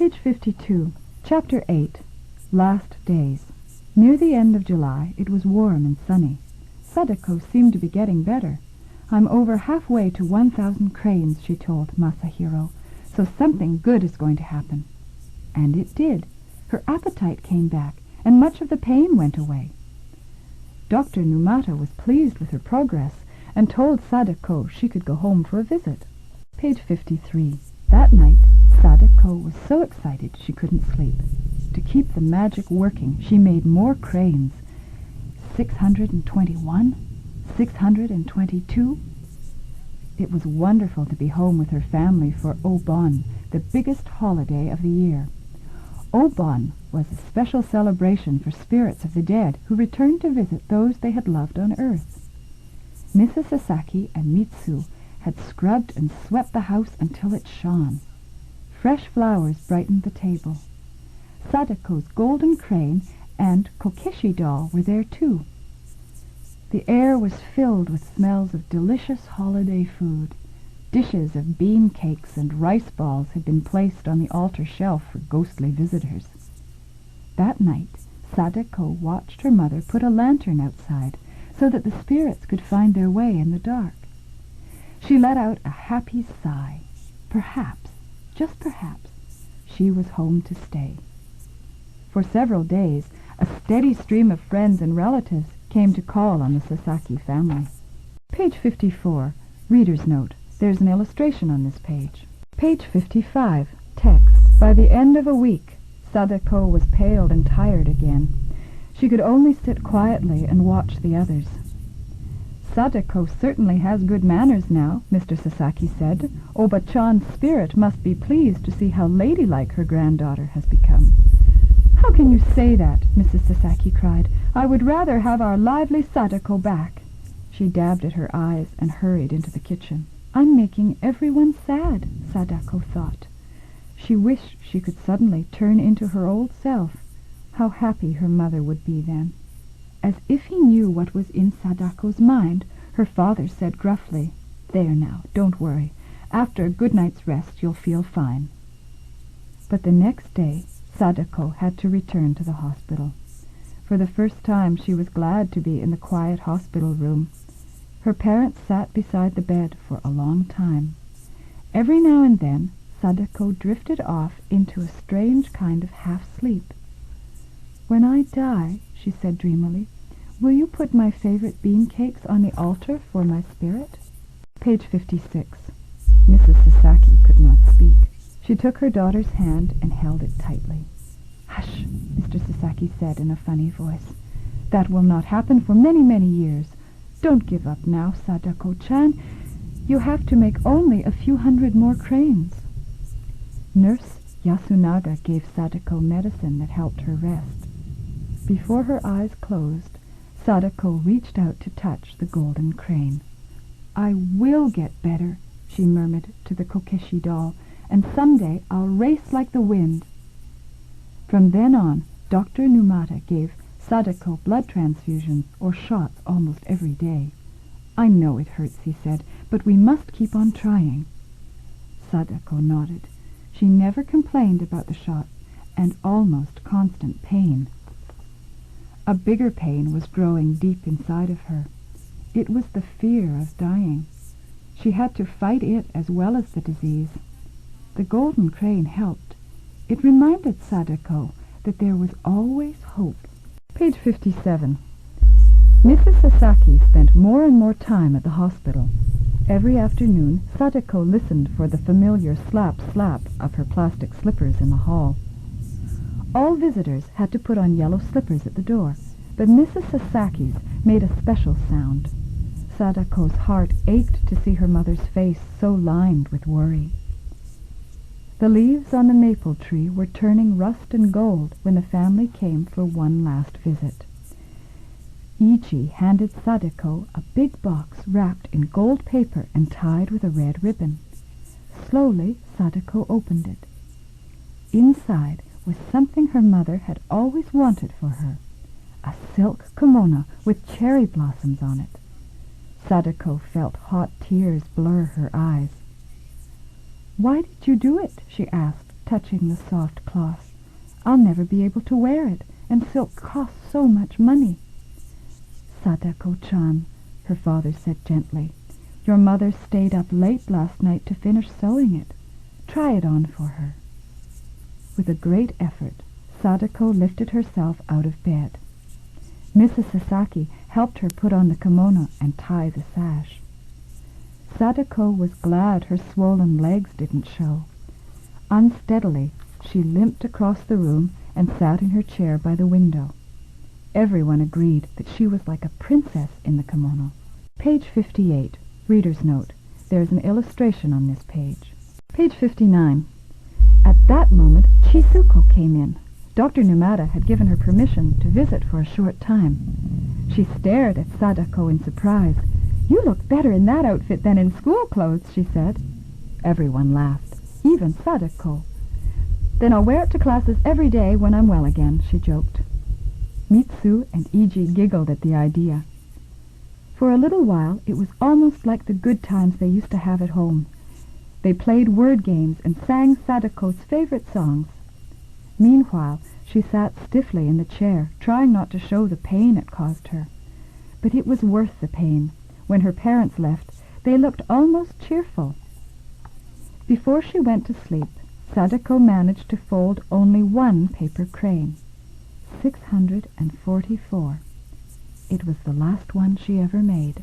Page 52. Chapter 8. Last Days. Near the end of July, it was warm and sunny. Sadako seemed to be getting better. "I'm over halfway to 1,000 cranes," she told Masahiro, "so something good is going to happen." And it did. Her appetite came back, and much of the pain went away. Dr. Numata was pleased with her progress, and told Sadako she could go home for a visit. Page 53. That night, Sadako was so excited she couldn't sleep. To keep the magic working, she made more cranes. 621, 622. It was wonderful to be home with her family for Obon, the biggest holiday of the year. Obon was a special celebration for spirits of the dead who returned to visit those they had loved on earth. Mrs. Sasaki and Mitsu had scrubbed and swept the house until it shone. Fresh flowers brightened the table. Sadako's golden crane and Kokeshi doll were there too. The air was filled with smells of delicious holiday food. Dishes of bean cakes and rice balls had been placed on the altar shelf for ghostly visitors. That night, Sadako watched her mother put a lantern outside so that the spirits could find their way in the dark. She let out a happy sigh. Perhaps, just perhaps, she was home to stay. For several days, a steady stream of friends and relatives came to call on the Sasaki family. Page 54. Reader's note. There's an illustration on this page. Page 55. Text. By the end of a week, Sadako was pale and tired again. She could only sit quietly and watch the others. "Sadako certainly has good manners now," Mr. Sasaki said. "Oba-chan's spirit must be pleased to see how ladylike her granddaughter has become." "How can you say that?" Mrs. Sasaki cried. "I would rather have our lively Sadako back." She dabbed at her eyes and hurried into the kitchen. "I'm making everyone sad," Sadako thought. She wished she could suddenly turn into her old self. How happy her mother would be then. As if he knew what was in Sadako's mind, her father said gruffly, "There now, don't worry. After a good night's rest you'll feel fine." But the next day, Sadako had to return to the hospital. For the first time she was glad to be in the quiet hospital room. Her parents sat beside the bed for a long time. Every now and then, Sadako drifted off into a strange kind of half-sleep. "When I die," she said dreamily, "will you put my favorite bean cakes on the altar for my spirit?" Page 56. Mrs. Sasaki could not speak. She took her daughter's hand and held it tightly. "Hush," Mr. Sasaki said in a funny voice. "That will not happen for many, many years. Don't give up now, Sadako-chan. You have to make only a few hundred more cranes." Nurse Yasunaga gave Sadako medicine that helped her rest. Before her eyes closed, Sadako reached out to touch the golden crane. "I will get better," she murmured to the Kokeshi doll, "and someday I'll race like the wind." From then on, Dr. Numata gave Sadako blood transfusions or shots almost every day. "I know it hurts," he said, "but we must keep on trying." Sadako nodded. She never complained about the shots and almost constant pain. A bigger pain was growing deep inside of her. It was the fear of dying. She had to fight it as well as the disease. The golden crane helped. It reminded Sadako that there was always hope. Page 57. Mrs. Sasaki spent more and more time at the hospital. Every afternoon, Sadako listened for the familiar slap-slap of her plastic slippers in the hall. All visitors had to put on yellow slippers at the door, but Mrs. Sasaki's made a special sound. Sadako's heart ached to see her mother's face so lined with worry. The leaves on the maple tree were turning rust and gold when the family came for one last visit. Ichi handed Sadako a big box wrapped in gold paper and tied with a red ribbon. Slowly, Sadako opened it. Inside was something her mother had always wanted for her, a silk kimono with cherry blossoms on it. Sadako felt hot tears blur her eyes. "Why did you do it?" she asked, touching the soft cloth. "I'll never be able to wear it, and silk costs so much money." "Sadako-chan," her father said gently, "your mother stayed up late last night to finish sewing it. Try it on for her." With a great effort, Sadako lifted herself out of bed. Mrs. Sasaki helped her put on the kimono and tie the sash. Sadako was glad her swollen legs didn't show. Unsteadily, she limped across the room and sat in her chair by the window. Everyone agreed that she was like a princess in the kimono. Page 58. Reader's note. There is an illustration on this page. Page 59. At that moment, Chisuko came in. Dr. Numata had given her permission to visit for a short time. She stared at Sadako in surprise. "You look better in that outfit than in school clothes," she said. Everyone laughed, even Sadako. "Then I'll wear it to classes every day when I'm well again," she joked. Mitsu and Iji giggled at the idea. For a little while it was almost like the good times they used to have at home. They played word games and sang Sadako's favorite songs. Meanwhile, she sat stiffly in the chair, trying not to show the pain it caused her. But it was worth the pain. When her parents left, they looked almost cheerful. Before she went to sleep, Sadako managed to fold only one paper crane. 644. It was the last one she ever made.